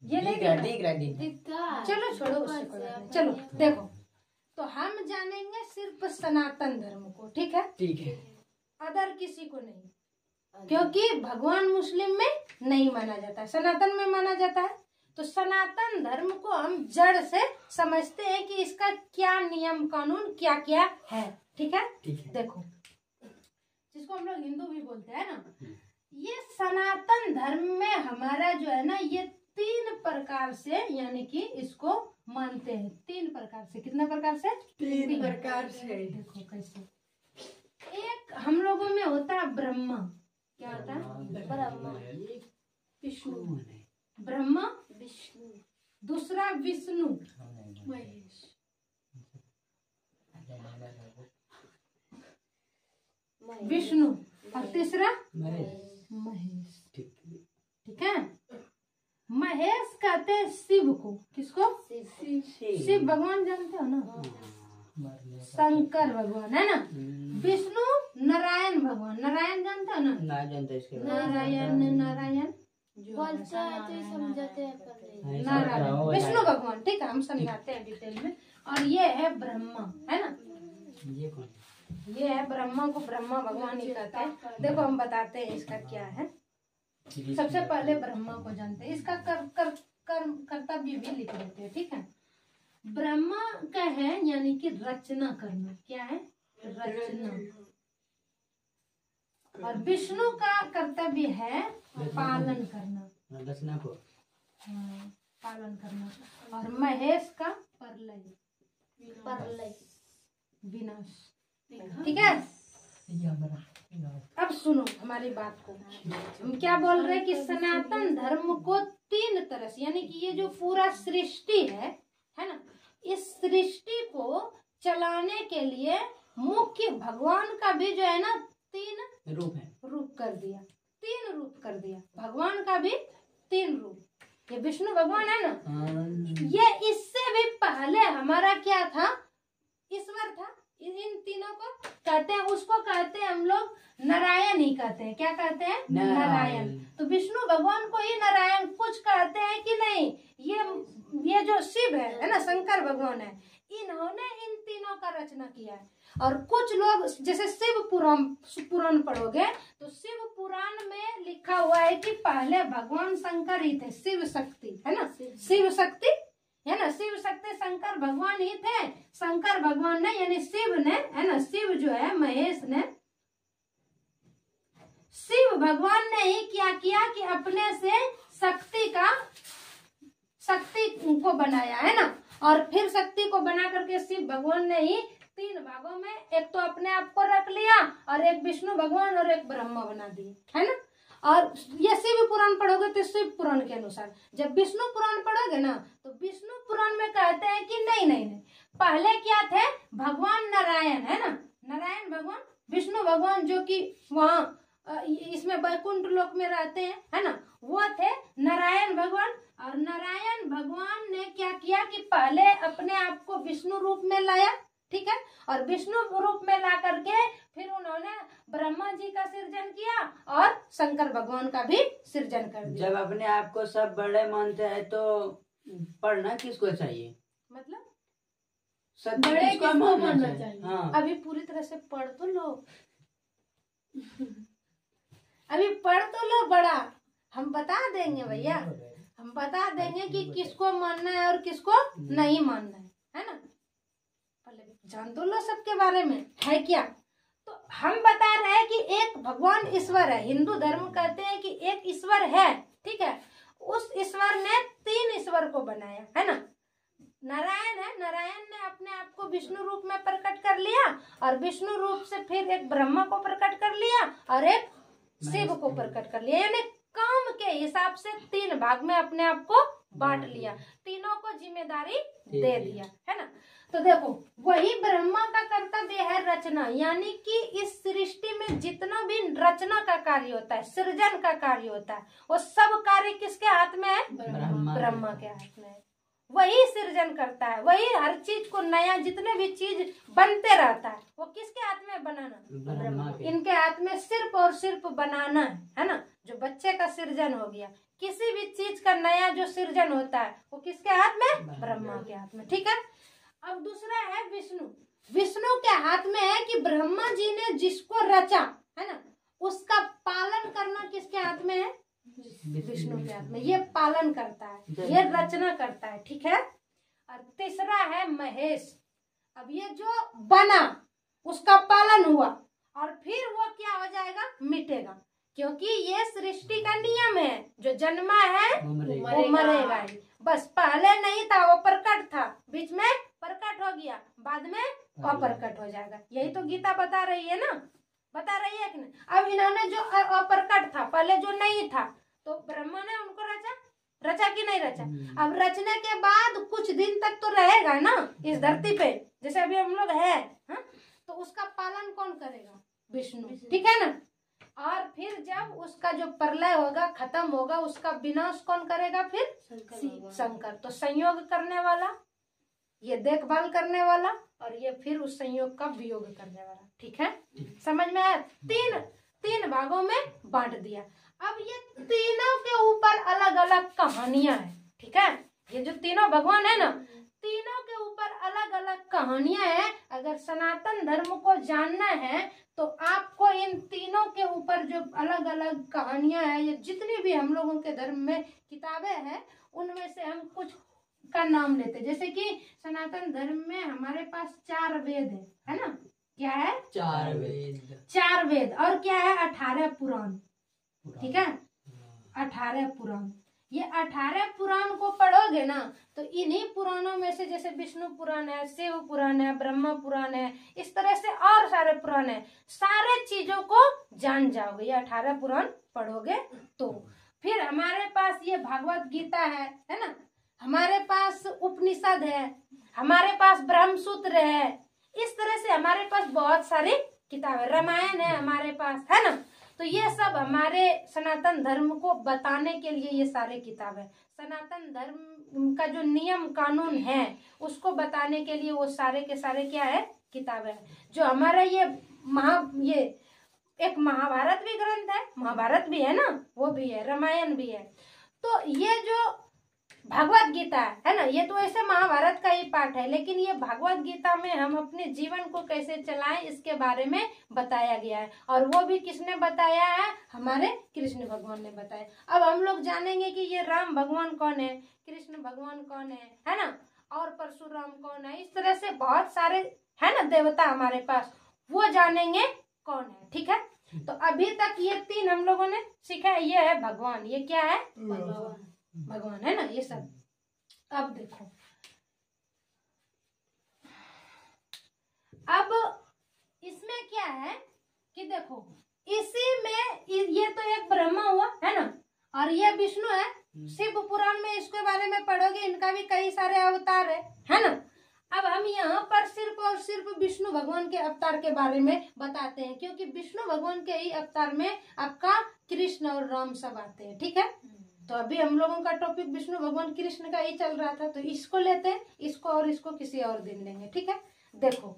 ये नहीं दिख रहा। चलो छोड़ो उससे कोई बात नहीं। चलो देखो, तो हम जानेंगे सिर्फ सनातन धर्म को, ठीक है? ठीक है। अदर किसी को नहीं, क्योंकि भगवान मुस्लिम में नहीं माना जाता है, सनातन में माना जाता है। तो सनातन धर्म को हम जड़ से समझते हैं कि इसका क्या नियम कानून क्या क्या है, ठीक है? ठीक है। देखो, जिसको हम लोग हिंदू भी बोलते हैं ना, ये सनातन धर्म में हमारा जो है ना, ये 3 प्रकार से, यानी कि इसको मानते हैं 3 प्रकार से। कितने प्रकार से? 3 प्रकार से। देखो कैसे। एक हम लोगों में होता है ब्रह्मा। क्या होता है? ब्रह्मा, विष्णु, ब्रह्मा, विष्णु। दूसरा विष्णु, महेश, विष्णु, और तीसरा महेश। महेश, ठीक ठीक है? महेश कहते हैं शिव को। किसको? शिव भगवान जानते हो ना, शंकर भगवान है ना। विष्णु नारायण भगवान, नारायण जानते हो ना? ना जानते इसके नारायण, नारायण बोलते हैं तो समझाते हैं पर नहीं। नारायण विष्णु भगवान, ठीक है? हम समझाते हैं डिटेल में। और ये है ब्रह्मा, है ना? ये कौन? ये है ब्रह्मा को ब्रह्मा भगवान ही कहते हैं। देखो हम बताते हैं इसका क्या है। सबसे पहले ब्रह्मा को जानते हैं, इसका कर्तव्य भी लिख देते हैं, ठीक है? ब्रह्मा का है यानी कि रचना करना। क्या है? रचना। और विष्णु का कर्तव्य है पालन करना, रचना को पालन करना। और महेश का प्रलय, विनाश, ठीक है? अब सुनो हमारी बात को। हम क्या बोल रहे हैं कि सनातन धर्म को 3 तरह से, यानी कि ये जो पूरा सृष्टि है ना, इस सृष्टि को चलाने के लिए मुख्य भगवान का भी जो है ना 3 रूप कर दिया। 3 रूप कर दिया भगवान का भी, 3 रूप। ये विष्णु भगवान है ना, ये इससे भी पहले हमारा क्या था? ईश्वर था। इन तीनों को कहते हैं, उसको कहते हैं हम लोग नारायण ही कहते हैं। क्या कहते हैं? नारायण। तो विष्णु भगवान को ही नारायण कुछ कहते हैं कि नहीं? ये जो शिव है ना, शंकर भगवान है, इन्होंने इन तीनों का रचना किया है। और कुछ लोग जैसे शिव पुराण पढ़ोगे तो शिव पुराण में लिखा हुआ है कि पहले भगवान शंकर ही थे, शिव शक्ति, है ना? शिव शक्ति है ना, शिव शक्ति शंकर भगवान ही थे। शंकर भगवान ने यानी शिव ने, है ना, शिव जो है महेश ने, शिव भगवान ने ही क्या किया कि अपने से शक्ति को बनाया, है ना? और फिर शक्ति को बना करके शिव भगवान ने ही 3 भागों में, एक तो अपने आप को रख लिया, और एक विष्णु भगवान और एक ब्रह्मा बना दिए, है ना? और ये शिव पुराण पढ़ोगे तो शिव पुराण के अनुसार, जब विष्णु पुराण पढ़ोगे ना तो विष्णु पुराण में कहते हैं कि नहीं, पहले क्या थे? भगवान नारायण, है ना, नारायण भगवान, विष्णु भगवान जो कि वहाँ इसमें वैकुंठ लोक में रहते हैं, है ना, वो थे नारायण भगवान। और नारायण भगवान ने क्या किया कि पहले अपने आप को विष्णु रूप में लाया, ठीक है? और विष्णु रूप में ला करके फिर उन्होंने ब्रह्मा जी का सृजन किया और शंकर भगवान का भी सृजन कर दिया। जब अपने आप को सब बड़े मानते हैं तो पढ़ना किसको चाहिए? मतलब बड़े किसको मानना चाहिए? हाँ। अभी पूरी तरह से पढ़ तो लो अभी पढ़ तो लो बड़ा, हम बता देंगे भैया, हम बता देंगे कि किसको मानना है और किसको नहीं मानना है ना? पहले जान तो लो सबके बारे में, है क्या? तो हम बता रहे हैं कि एक भगवान ईश्वर है। हिंदू धर्म कहते हैं कि एक ईश्वर है, ठीक है? उस ईश्वर ने 3 ईश्वर को बनाया, है ना? नारायण है, नारायण ने अपने आप को विष्णु रूप में प्रकट कर लिया, और विष्णु रूप से फिर एक ब्रह्मा को प्रकट कर लिया और एक शिव को प्रकट कर लिया, यानी काम के हिसाब से 3 भाग में अपने आप को बांट लिया, तीनों को जिम्मेदारी दे दिया, है ना? तो देखो, वही ब्रह्मा का कर्तव्य है रचना, यानी कि इस सृष्टि में जितना भी रचना का कार्य होता है, सृजन का कार्य होता है, वो सब कार्य किसके हाथ में है? ब्रह्मा के हाथ में है। वही सृजन करता है, वही हर चीज को नया, जितने भी चीज बनते रहता है वो किसके हाथ में? बनाना। इनके हाथ में सिर्फ और सिर्फ बनाना है ना? जो बच्चे का सृजन हो गया, किसी भी चीज का नया नया जो सृजन होता है वो किसके हाथ में? ब्रह्मा के हाथ में। ठीक है। अब दूसरा है विष्णु। विष्णु के हाथ में है कि ब्रह्मा जी ने जिसको रचा है ना, उसका पालन करना किसके हाथ में है? विष्णु के हाथ में। ये पालन करता है, ये रचना करता है। ठीक है। और तीसरा है महेश। अब ये जो बना उसका पालन हुआ और फिर वो क्या हो जाएगा? मिटेगा, क्योंकि ये सृष्टि का नियम है, जो जन्मा है वो मरेगा ही। बस पहले नहीं था, वो प्रकट था, बीच में प्रकट हो गया, बाद में अप्रकट हो जाएगा। यही तो गीता बता रही है ना, बता रही है कि नहीं? अब इन्होंने जो अप्रकट था, पहले जो नहीं था, तो ब्रह्मा ने उनको रचा कि नहीं रचा? अब रचने के बाद कुछ दिन तक तो रहेगा ना इस धरती पे, जैसे अभी हम लोग है, तो उसका पालन कौन करेगा? विष्णु। ठीक है ना। और फिर जब उसका जो प्रलय होगा, खत्म होगा, उसका विनाश कौन करेगा? फिर शंकर। तो संयोग करने वाला, ये देखभाल करने वाला, और ये फिर उस संयोग का वियोग करने वाला। ठीक है, समझ में आया? तीन भागों में बांट दिया। अब ये तीनों के ऊपर अलग अलग कहानियां हैं। ठीक है, ये जो तीनों भगवान है ना, तीनों के ऊपर अलग अलग कहानियां हैं। अगर सनातन धर्म को जानना है तो आपको इन तीनों के ऊपर जो अलग अलग कहानियां हैं, ये जितनी भी हम लोगों के धर्म में किताबें हैं, उनमें से हम कुछ का नाम लेते। जैसे कि सनातन धर्म में हमारे पास 4 वेद है ना? क्या है? 4 वेद। और क्या है? 18 पुराण। ठीक है, 18 पुराण। ये 18 पुराण को पढ़ोगे ना, तो इन्हीं पुराणों में से, जैसे विष्णु पुराण है, शिव पुराण है, ब्रह्मा पुराण है, इस तरह से और सारे पुराण है, सारे चीजों को जान जाओगे ये 18 पुराण पढ़ोगे तो। फिर हमारे पास ये भागवत गीता है ना, हमारे पास उपनिषद है, हमारे पास ब्रह्मसूत्र है, इस तरह से हमारे पास बहुत सारी किताबें, रामायण है हमारे पास, है ना। तो ये सब हमारे सनातन धर्म को बताने के लिए ये सारे किताब है। सनातन धर्म का जो नियम कानून है उसको बताने के लिए वो सारे के सारे क्या है? किताबें है। जो हमारा ये एक महाभारत भी ग्रंथ है, महाभारत भी है ना, वो भी है, रामायण भी है। तो ये जो भागवत गीता है ना, ये तो ऐसे महाभारत का ही पाठ है, लेकिन ये भागवत गीता में हम अपने जीवन को कैसे चलाएं इसके बारे में बताया गया है। और वो भी किसने बताया है? हमारे कृष्ण भगवान ने बताया। अब हम लोग जानेंगे कि ये राम भगवान कौन है, कृष्ण भगवान कौन है ना, और परशुराम कौन है। इस तरह से बहुत सारे है ना देवता हमारे पास, वो जानेंगे कौन है। ठीक है, तो अभी तक ये 3 हम लोगों ने सीखा है। ये है भगवान, ये क्या है? भगवान है ना, ये सब। अब देखो, अब इसमें क्या है कि देखो, इसी में ये तो एक ब्रह्मा हुआ है ना, और ये विष्णु है। शिव पुराण में इसके बारे में पढ़ोगे, इनका भी कई सारे अवतार है ना। अब हम यहाँ पर सिर्फ और सिर्फ विष्णु भगवान के अवतार के बारे में बताते हैं, क्योंकि विष्णु भगवान के ही अवतार में आपका कृष्ण और राम सब आते हैं। ठीक है, तो अभी हम लोगों का टॉपिक विष्णु भगवान कृष्ण का ही चल रहा था, तो इसको लेते हैं, इसको और इसको किसी और दिन लेंगे। ठीक है, देखो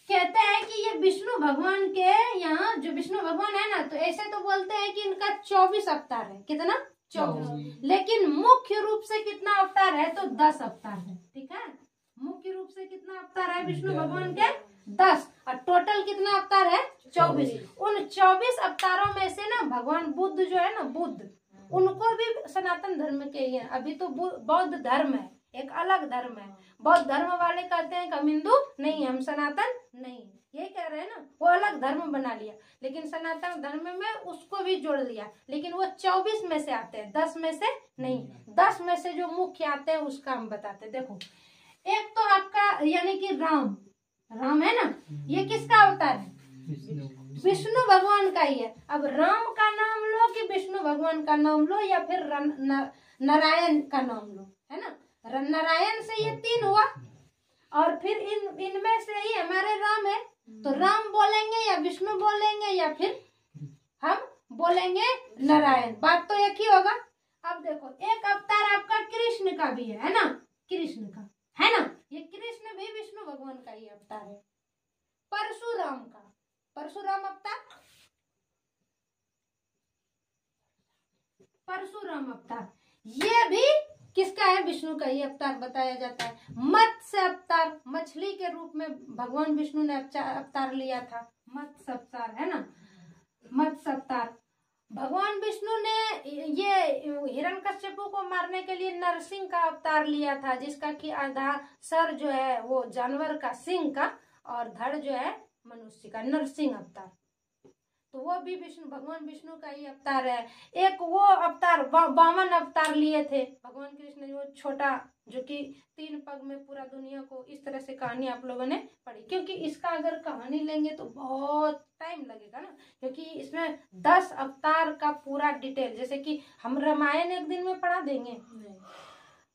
कहते हैं कि ये विष्णु भगवान के यहाँ जो विष्णु भगवान है ना, तो ऐसे तो बोलते हैं कि इनका 24 अवतार है। कितना? 24। लेकिन मुख्य रूप से कितना अवतार है? तो 10 अवतार है। ठीक है, मुख्य रूप से कितना अवतार है विष्णु भगवान के? 10। और टोटल कितना अवतार है? 24। उन 24 अवतारों में से ना भगवान बुद्ध जो है ना, बुद्ध, उनको भी सनातन धर्म के ही है। अभी तो बौद्ध धर्म है, एक अलग धर्म है। बौद्ध धर्म वाले कहते हैं कि हम हिंदू नहीं, हम सनातन नहीं, ये कह रहे हैं ना, वो अलग धर्म बना लिया, लेकिन सनातन धर्म में उसको भी जोड़ लिया। लेकिन वो 24 में से आते हैं, 10 में से नहीं। 10 में से जो मुख्य आते हैं उसका हम बताते हैं। देखो, एक तो आपका यानी कि राम है ना, ये किसका अवतार है? विष्णु भगवान का ही है। अब राम का नाम लो कि विष्णु भगवान का नाम लो, या फिर नारायण का नाम लो, है ना। नारायण से ये 3 हुआ, और फिर इनमें से ही हमारे राम है, तो राम बोलेंगे या विष्णु बोलेंगे या फिर हम बोलेंगे नारायण, बात तो एक ही होगा। अब देखो, एक अवतार आपका कृष्ण का भी है ना, कृष्ण का है ना, ये कृष्ण भी विष्णु भगवान का ही अवतार है। परशुराम का, परशुराम अवतार, परशुराम अवतार, ये भी विष्णु का ही अवतार बताया जाता है। मत्स्य अवतार, मछली के रूप में भगवान विष्णु ने अवतार लिया था, मत्स्य अवतार है ना, मत्स्य अवतार। भगवान विष्णु ने ये हिरण्यकश्यपु को मारने के लिए नरसिंह का अवतार लिया था, जिसका कि आधा सर जो है वो जानवर का, सिंह का, और धड़ जो है मनुष्य का, नरसिंह अवतार। तो वो भी भगवान विष्णु का ही अवतार है। एक वो अवतार वामन अवतार लिए थे भगवान कृष्ण ने, वो छोटा, जो कि 3 पग में पूरा दुनिया को, इस तरह से कहानी आप लोगों ने पढ़ी। क्योंकि इसका अगर कहानी लेंगे तो बहुत टाइम लगेगा ना, क्योंकि इसमें 10 अवतार का पूरा डिटेल, जैसे कि हम रामायण एक दिन में पढ़ा देंगे,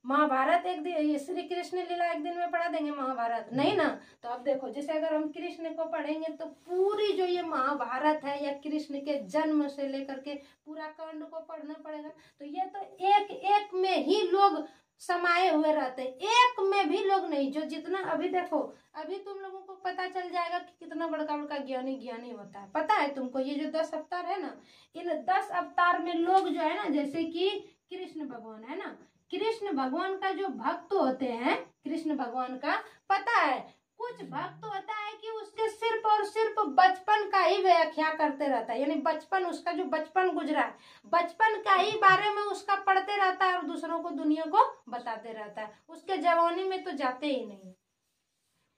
महाभारत एक दिन, श्री कृष्ण लीला एक दिन में पढ़ा देंगे, महाभारत नहीं ना। तो अब देखो, जैसे अगर हम कृष्ण को पढ़ेंगे तो पूरी जो ये महाभारत है, या कृष्ण के जन्म से लेकर के पूरा कांड को पढ़ना पड़ेगा। तो ये तो एक एक में ही लोग समाये हुए रहते, एक में भी लोग नहीं। जो जितना अभी देखो, अभी तुम लोगों को पता चल जाएगा कि कितना बड़का बड़का ज्ञानी ज्ञानी होता है। पता है तुमको, ये जो 10 अवतार है ना, इन 10 अवतार में लोग जो है ना, जैसे कि कृष्ण भगवान है ना, कृष्ण भगवान का जो भक्त होते हैं, कृष्ण भगवान का पता है, कुछ भक्त होता है कि उसके सिर्फ और सिर्फ बचपन का ही व्याख्या करते रहता है, यानी बचपन, उसका जो बचपन गुजरा है, बचपन का ही बारे में उसका पढ़ते रहता है और दूसरों को, दुनिया को बताते रहता है। उसके जवानी में तो जाते ही नहीं।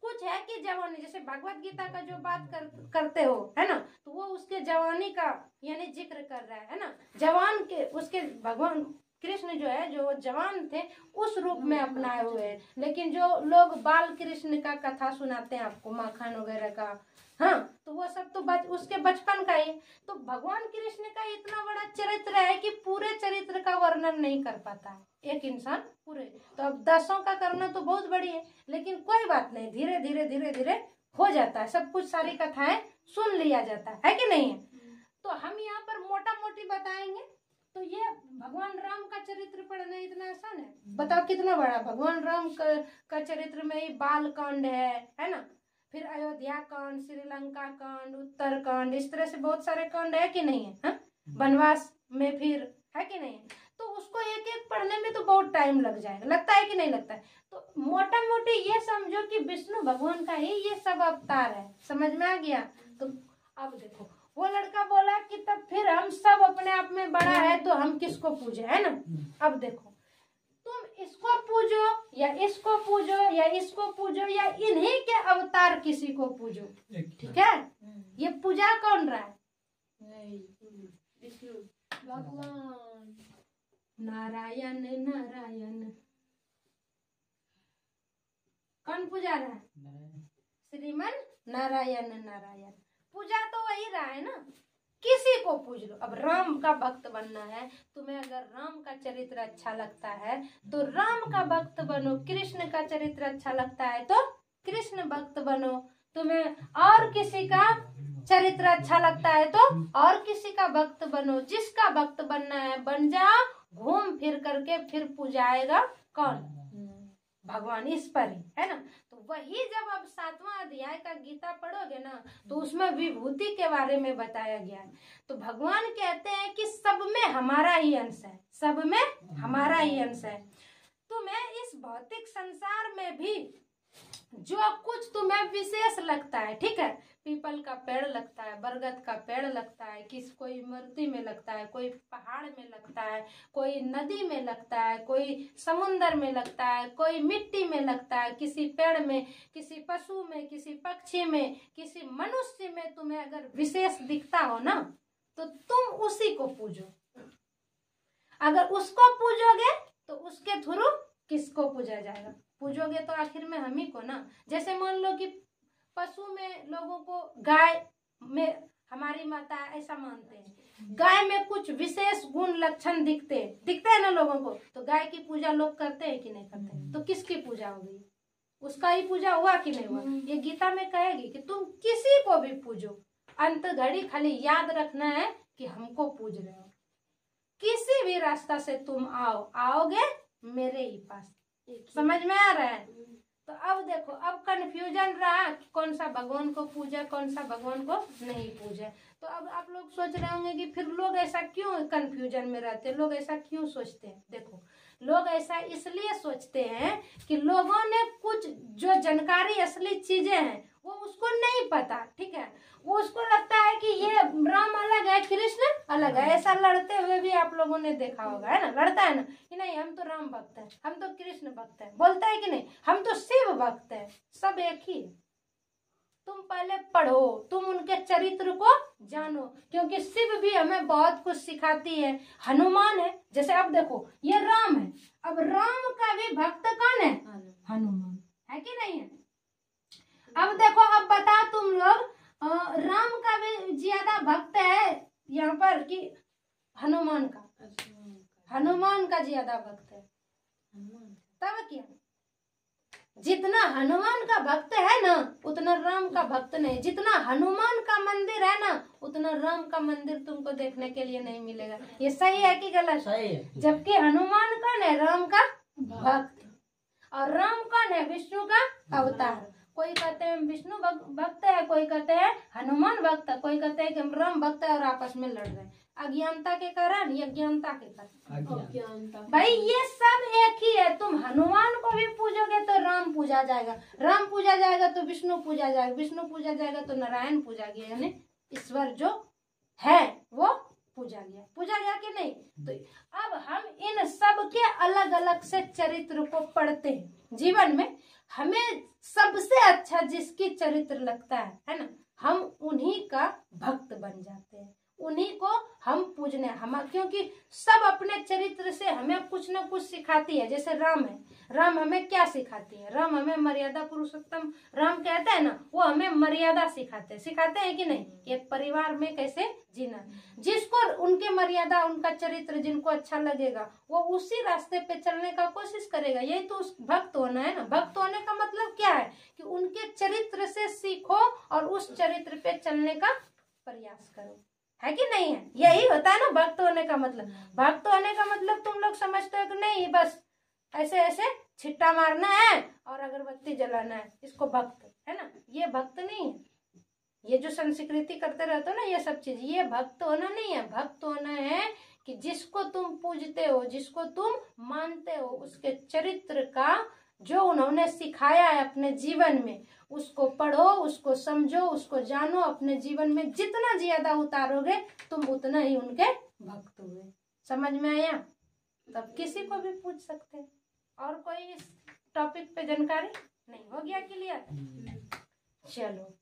कुछ है कि जवानी, जैसे भगवत गीता का जो बात करते हो है ना, तो वो उसके जवानी का यानी जिक्र कर रहा है ना, जवान के, उसके भगवान कृष्ण जो है, जो जवान थे उस रूप में अपनाए हुए हैं। लेकिन जो लोग बाल कृष्ण का कथा सुनाते हैं आपको, माखन वगैरह का, हाँ, तो वो सब तो उसके बचपन का ही। तो भगवान कृष्ण का इतना बड़ा चरित्र है कि पूरे चरित्र का वर्णन नहीं कर पाता है एक इंसान पूरे। तो अब 10 का करना तो बहुत बड़ी है, लेकिन कोई बात नहीं, धीरे धीरे धीरे धीरे हो जाता है सब कुछ, सारी कथाएं सुन लिया जाता है कि नहीं है। तो हम यहाँ पर मोटा मोटी बताएंगे। तो ये भगवान राम का चरित्र पढ़ना इतना आसान है? बताओ कितना बड़ा भगवान राम का चरित्र में ही बाल कांड है ना, फिर अयोध्या कांड, श्रीलंका कांड, उत्तर कांड, इस तरह से बहुत सारे कांड है कि नहीं है, वनवास में फिर है कि नहीं। तो उसको एक एक पढ़ने में तो बहुत टाइम लग जाएगा, लगता है कि नहीं लगता है। तो मोटा मोटी ये समझो कि विष्णु भगवान का ही ये सब अवतार है, समझ में आ गया। तो अब देखो, वो लड़का बोला कि तब फिर हम सब अपने आप में बड़ा है तो हम किसको पूजे, है ना। अब देखो, तुम इसको पूजो या इसको पूजो या इसको पूजो या इन्हीं के अवतार किसी को पूजो, ठीक है। ये पूजा कौन रहा है? भगवान नारायण नारायण, कौन पूजा रहा है? श्रीमन नारायण नारायण। पूजा तो वही रहा है ना, किसी को पूज लो। अब राम का भक्त बनना है तुम्हें, अगर राम का चरित्र अच्छा लगता है तो राम का भक्त बनो, कृष्ण का चरित्र अच्छा लगता है तो कृष्ण भक्त बनो, तुम्हें और किसी का चरित्र अच्छा लगता है तो और किसी का भक्त बनो। जिसका भक्त बनना है बन जाओ, घूम फिर करके फिर पूजाएगा कौन? भगवान, इस पर ही है ना। तो वही जब अब 7वां अध्याय का गीता पढ़ोगे ना, तो उसमें विभूति के बारे में बताया गया है। तो भगवान कहते हैं कि सब में हमारा ही अंश है, सब में हमारा ही अंश है। तुम्हें इस भौतिक संसार में भी जो कुछ तुम्हें विशेष लगता है, ठीक है, पीपल का पेड़ लगता है, बरगद का पेड़ लगता है, कोई मूर्ति में लगता है, कोई पहाड़ में लगता है, कोई नदी में लगता है, कोई समुन्द्र में लगता है, कोई मिट्टी में लगता है, किसी पेड़ में, किसी पशु में, किसी पक्षी में, किसी मनुष्य में तुम्हें अगर विशेष दिखता हो ना, तो तुम उसी को पूजो। अगर उसको पूजोगे तो उसके थ्रू किसको पूजा जाएगा? पूजोगे तो आखिर में हम ही को ना। जैसे मान लो कि पशु में लोगों को, गाय में हमारी माता ऐसा मानते हैं, गाय में कुछ विशेष गुण लक्षण दिखते हैं ना लोगों को, तो गाय की पूजा लोग करते हैं कि नहीं करते? तो किसकी पूजा हो गई? उसका ही पूजा हुआ कि नहीं हुआ? ये गीता में कहेगी कि तुम किसी को भी पूजो, अंत घड़ी खाली याद रखना है कि हमको पूज रहे हो। किसी भी रास्ता से तुम आओगे मेरे ही पास। समझ में आ रहा है? तो अब देखो, अब कंफ्यूजन रहा कि कौन सा भगवान को पूजा, कौन सा भगवान को नहीं पूजा। तो अब आप लोग सोच रहे होंगे कि फिर लोग ऐसा क्यों कंफ्यूजन में रहते हैं, लोग ऐसा क्यों सोचते हैं। देखो, लोग ऐसा इसलिए सोचते हैं कि लोगों ने कुछ जो जानकारी असली चीजें हैं वो उसको नहीं पता, ठीक है। वो उसको लगता है कि ये राम अलग है, कृष्ण अलग है। ऐसा लड़ते हुए भी आप लोगों ने देखा होगा, है ना, लड़ता है ना कि नहीं हम तो राम भक्त है, हम तो कृष्ण भक्त है, बोलता है कि नहीं हम तो शिव भक्त है। सब एक ही है। तुम पहले पढ़ो, तुम उनके चरित्र को जानो, क्योंकि शिव भी हमें बहुत कुछ सिखाती है। हनुमान है, जैसे अब देखो ये राम है, अब राम का भी भक्त कौन है? हनुमान है कि नहीं है? अब देखो, अब बताओ तुम लोग, राम का भी ज्यादा भक्त है यहाँ पर कि हनुमान का? हनुमान का ज्यादा भक्त है। तब क्या, जितना हनुमान का भक्त है ना उतना राम का भक्त नहीं। जितना हनुमान का मंदिर है ना उतना राम का मंदिर तुमको देखने के लिए नहीं मिलेगा। ये सही है कि गलत? सही है। जबकि हनुमान कौन है? राम का भक्त। और राम कौन है? विष्णु का अवतार। कोई कहते हैं विष्णु भक्त है, कोई कहते हैं हनुमान भक्त है, कोई कहते हैं कि हम राम भक्त है और आपस में लड़ रहे हैं अज्ञानता के कारण या ज्ञानता के कारण। भाई ये सब एक ही है। तुम हनुमान को भी पूजोगे तो राम पूजा जाएगा, राम पूजा जाएगा तो विष्णु पूजा जाएगा, विष्णु पूजा जाएगा तो नारायण पूजा गया, यानी ईश्वर जो है वो पूजा गया कि नहीं? तो अब हम इन सब के अलग अलग से चरित्र को पढ़ते हैं जीवन में। हमें सबसे अच्छा जिसकी चरित्र लगता है ना, हम उन्हीं का भक्त बन जाते हैं, उन्हीं को हम पूजने हम, क्योंकि सब अपने चरित्र से हमें कुछ न कुछ सिखाती है। जैसे राम है, राम हमें क्या सिखाती है? राम हमें मर्यादा पुरुषोत्तम राम कहते हैं ना, वो हमें मर्यादा सिखाते हैं कि नहीं? एक परिवार में कैसे जीना। जिसको उनके मर्यादा, उनका चरित्र जिनको अच्छा लगेगा वो उसी रास्ते पे चलने का कोशिश करेगा। यही तो उस भक्त होना है ना। भक्त होने का मतलब क्या है? कि उनके चरित्र से सीखो और उस चरित्र पे चलने का प्रयास करो, है कि नहीं है? यही होता है ना भक्त होने का मतलब। भक्त होने का मतलब तुम लोग समझते हो कि नहीं बस ऐसे ऐसे छिट्टा मारना है और अगरबत्ती जलाना है, इसको भक्त है ना? ये भक्त नहीं है। ये जो संस्कृति करते रहते हो ना ये सब चीज, ये भक्त होना नहीं है। भक्त होना है कि जिसको तुम पूजते हो, जिसको तुम मानते हो, उसके चरित्र का जो उन्होंने सिखाया है अपने जीवन में, उसको पढ़ो, उसको समझो, उसको जानो। अपने जीवन में जितना ज्यादा उतारोगे तुम उतना ही उनके भक्त हुए। समझ में आया? तब किसी को भी पूछ सकते हैं। और कोई इस टॉपिक पे जानकारी नहीं? हो गया क्लियर? चलो।